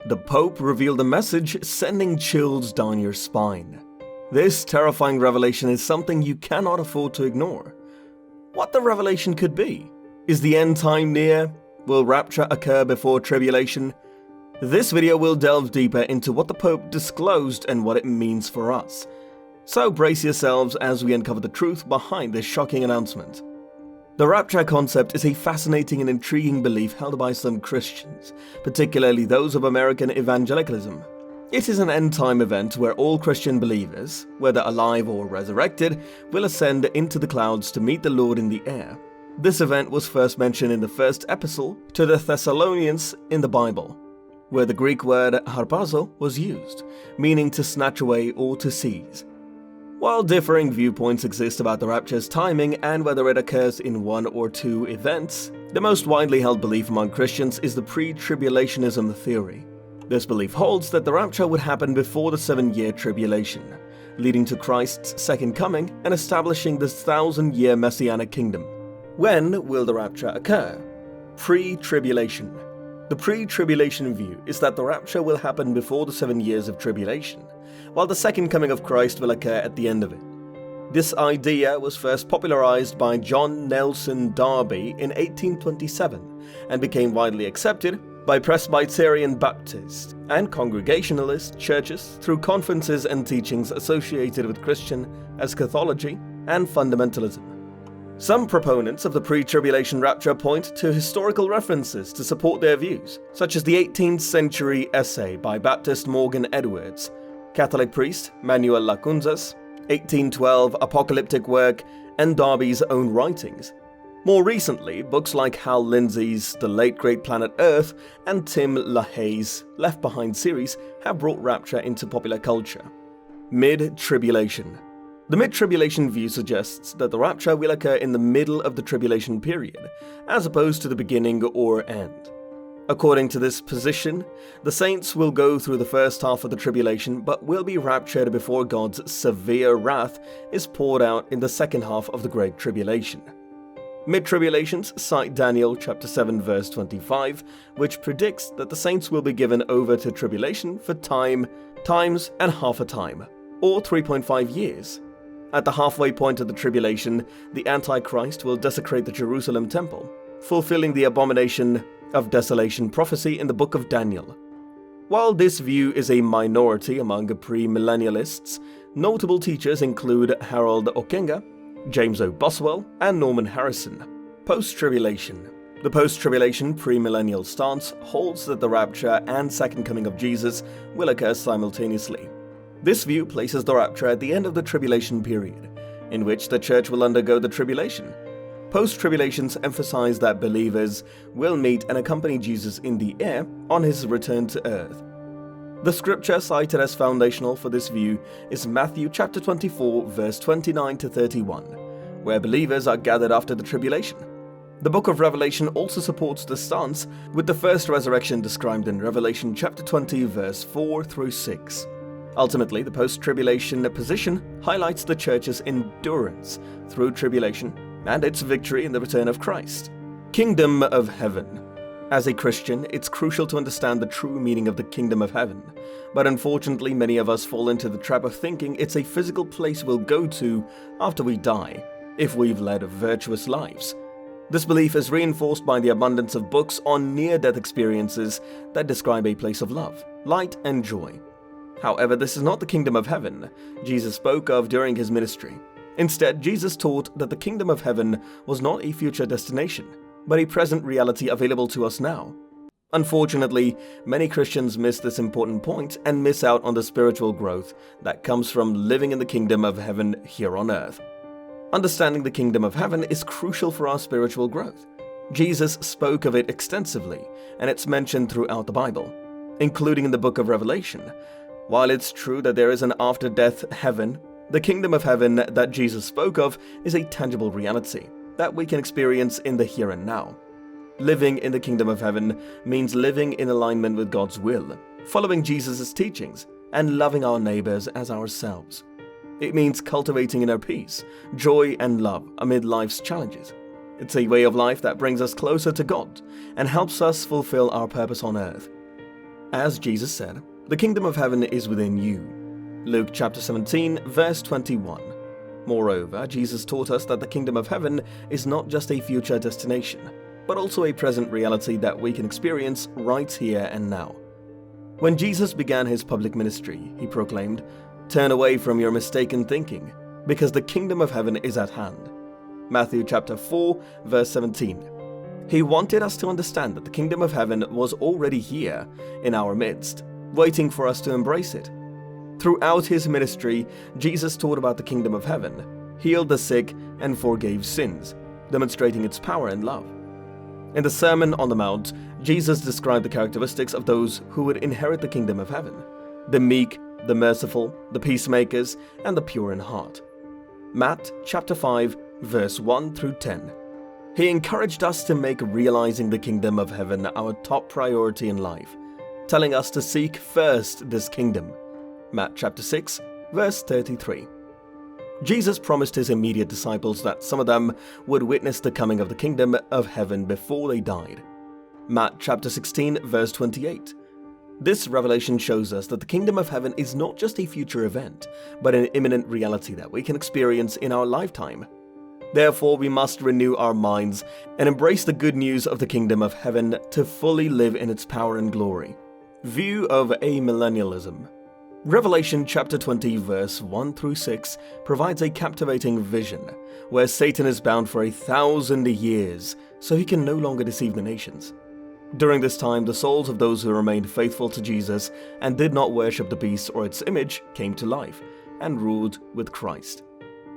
The Pope revealed a message sending chills down your spine. This terrifying revelation is something you cannot afford to ignore. What the revelation could be? Is the end time near? Will rapture occur before tribulation? This video will delve deeper into what the Pope disclosed and what it means for us. So brace yourselves as we uncover the truth behind this shocking announcement. The rapture concept is a fascinating and intriguing belief held by some Christians, particularly those of American evangelicalism. It is an end-time event where all Christian believers, whether alive or resurrected, will ascend into the clouds to meet the Lord in the air. This event was first mentioned in the First Epistle to the Thessalonians in the Bible, where the Greek word harpazo was used, meaning to snatch away or to seize. While differing viewpoints exist about the rapture's timing and whether it occurs in one or two events, the most widely held belief among Christians is the pre-tribulationism theory. This belief holds that the rapture would happen before the 7-year tribulation, leading to Christ's second coming and establishing this 1,000-year messianic kingdom. When will the rapture occur? Pre-tribulation. The pre-tribulation view is that the rapture will happen before the 7 years of tribulation, while the second coming of Christ will occur at the end of it. This idea was first popularized by John Nelson Darby in 1827 and became widely accepted by Presbyterian Baptist and Congregationalist churches through conferences and teachings associated with Christian eschatology and fundamentalism. Some proponents of the pre-tribulation rapture point to historical references to support their views, such as the 18th century essay by Baptist Morgan Edwards, Catholic priest Manuel Lacunza's 1812 apocalyptic work, and Darby's own writings. More recently, books like Hal Lindsey's The Late Great Planet Earth and Tim LaHaye's Left Behind series have brought rapture into popular culture. Mid-tribulation. The mid-tribulation view suggests that the rapture will occur in the middle of the tribulation period, as opposed to the beginning or end. According to this position, the saints will go through the first half of the tribulation but will be raptured before God's severe wrath is poured out in the second half of the Great Tribulation. Mid-tribulations cite Daniel chapter 7 verse 25, which predicts that the saints will be given over to tribulation for times, and half a time, or 3.5 years. At the halfway point of the tribulation, the Antichrist will desecrate the Jerusalem temple, fulfilling the abomination of desolation prophecy in the book of Daniel. While this view is a minority among premillennialists, notable teachers include Harold Ockenga, James O. Boswell, and Norman Harrison. Post-tribulation. The post-tribulation premillennial stance holds that the rapture and second coming of Jesus will occur simultaneously. This view places the rapture at the end of the tribulation period, in which the church will undergo the tribulation. Post-tribulations emphasize that believers will meet and accompany Jesus in the air on his return to earth. The scripture cited as foundational for this view is Matthew chapter 24 verse 29 to 31, where believers are gathered after the tribulation. The book of Revelation also supports the stance with the first resurrection described in Revelation chapter 20 verse 4 through 6. Ultimately, the post-tribulation position highlights the church's endurance through tribulation and its victory in the return of Christ. Kingdom of Heaven. As a Christian, it's crucial to understand the true meaning of the Kingdom of Heaven, but unfortunately many of us fall into the trap of thinking it's a physical place we'll go to after we die, if we've led virtuous lives. This belief is reinforced by the abundance of books on near-death experiences that describe a place of love, light, and joy. However, this is not the kingdom of heaven Jesus spoke of during his ministry. Instead, Jesus taught that the kingdom of heaven was not a future destination, but a present reality available to us now. Unfortunately, many Christians miss this important point and miss out on the spiritual growth that comes from living in the kingdom of heaven here on earth. Understanding the kingdom of heaven is crucial for our spiritual growth. Jesus spoke of it extensively, and it's mentioned throughout the Bible, including in the book of Revelation. While it's true that there is an after-death heaven, the kingdom of heaven that Jesus spoke of is a tangible reality that we can experience in the here and now. Living in the kingdom of heaven means living in alignment with God's will, following Jesus' teachings, and loving our neighbors as ourselves. It means cultivating inner peace, joy, and love amid life's challenges. It's a way of life that brings us closer to God and helps us fulfill our purpose on earth. As Jesus said, the kingdom of heaven is within you. Luke chapter 17, verse 21. Moreover, Jesus taught us that the kingdom of heaven is not just a future destination, but also a present reality that we can experience right here and now. When Jesus began his public ministry, he proclaimed, "Turn away from your mistaken thinking, because the kingdom of heaven is at hand." Matthew chapter 4, verse 17. He wanted us to understand that the kingdom of heaven was already here in our midst, waiting for us to embrace it. Throughout his ministry, Jesus taught about the kingdom of heaven, healed the sick, and forgave sins, demonstrating its power and love. In the Sermon on the Mount, Jesus described the characteristics of those who would inherit the kingdom of heaven: the meek, the merciful, the peacemakers, and the pure in heart. Matt chapter 5, verse 1 through 10. He encouraged us to make realizing the kingdom of heaven our top priority in life, telling us to seek first this kingdom. Matt chapter 6, verse 33. Jesus promised his immediate disciples that some of them would witness the coming of the kingdom of heaven before they died. Matt chapter 16, verse 28. This revelation shows us that the kingdom of heaven is not just a future event, but an imminent reality that we can experience in our lifetime. Therefore, we must renew our minds and embrace the good news of the kingdom of heaven to fully live in its power and glory. View of Amillennialism. Revelation chapter 20 verse 1 through 6 provides a captivating vision where Satan is bound for 1,000 years so he can no longer deceive the nations. During this time, the souls of those who remained faithful to Jesus and did not worship the beast or its image came to life and ruled with Christ.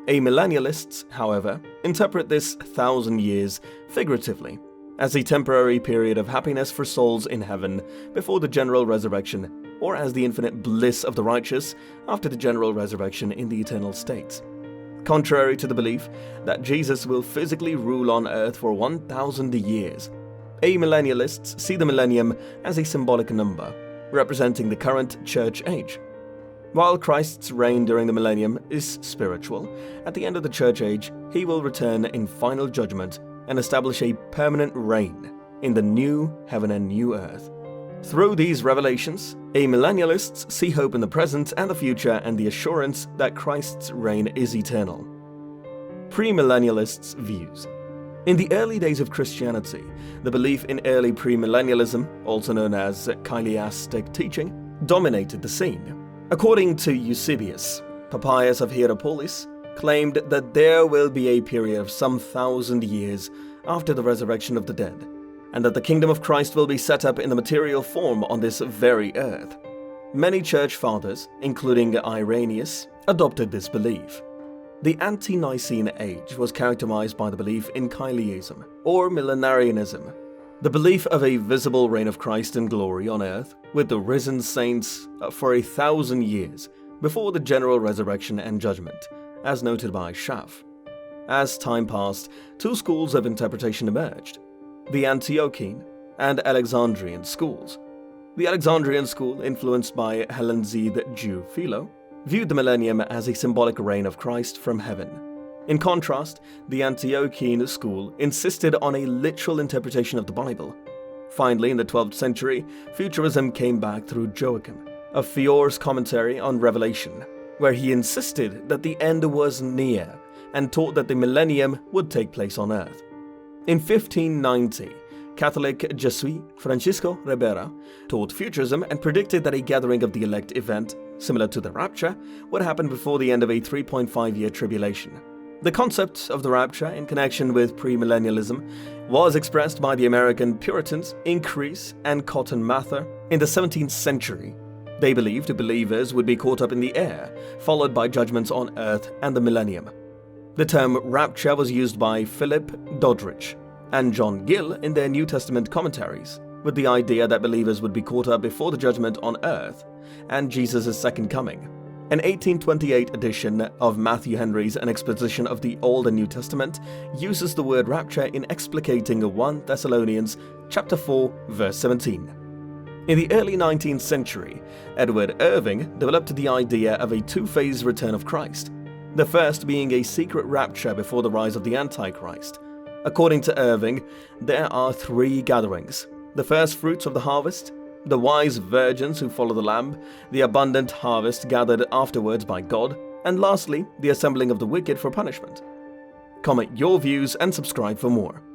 Amillennialists, however, interpret this 1,000 years figuratively as a temporary period of happiness for souls in heaven before the general resurrection, or as the infinite bliss of the righteous after the general resurrection in the eternal states. Contrary to the belief that Jesus will physically rule on earth for 1,000 years, amillennialists see the millennium as a symbolic number, representing the current church age. While Christ's reign during the millennium is spiritual, at the end of the church age, he will return in final judgment and establish a permanent reign in the new heaven and new earth. Through these revelations, amillennialists see hope in the present and the future and the assurance that Christ's reign is eternal. Premillennialists' views. In the early days of Christianity, the belief in early premillennialism, also known as chiastic teaching, dominated the scene. According to Eusebius, Papias of Hierapolis claimed that there will be a period of some 1,000 years after the resurrection of the dead, and that the kingdom of Christ will be set up in the material form on this very earth. Many church fathers, including Irenaeus, adopted this belief. The ante-Nicene age was characterized by the belief in chiasm, or millenarianism, the belief of a visible reign of Christ in glory on earth with the risen saints for 1,000 years before the general resurrection and judgment, as noted by Schaff. As time passed, two schools of interpretation emerged: the Antiochian and Alexandrian schools. The Alexandrian school, influenced by Hellenized Jew Philo, viewed the millennium as a symbolic reign of Christ from heaven. In contrast, the Antiochian school insisted on a literal interpretation of the Bible. Finally, in the 12th century, futurism came back through Joachim of Fior's commentary on Revelation, where he insisted that the end was near and taught that the millennium would take place on earth. In 1590, Catholic Jesuit Francisco Ribera taught futurism and predicted that a gathering of the elect event, similar to the Rapture, would happen before the end of a 3.5-year tribulation. The concept of the Rapture in connection with premillennialism was expressed by the American Puritans Increase and Cotton Mather in the 17th century. They believed believers would be caught up in the air, followed by judgments on earth and the millennium. The term Rapture was used by Philip Doddridge and John Gill in their New Testament commentaries, with the idea that believers would be caught up before the judgment on earth and Jesus' second coming. An 1828 edition of Matthew Henry's An Exposition of the Old and New Testament uses the word rapture in explicating 1 Thessalonians chapter 4, verse 17. In the early 19th century, Edward Irving developed the idea of a two-phase return of Christ, the first being a secret rapture before the rise of the Antichrist. According to Irving, there are three gatherings: the first fruits of the harvest, the wise virgins who follow the Lamb, the abundant harvest gathered afterwards by God, and lastly, the assembling of the wicked for punishment. Comment your views and subscribe for more.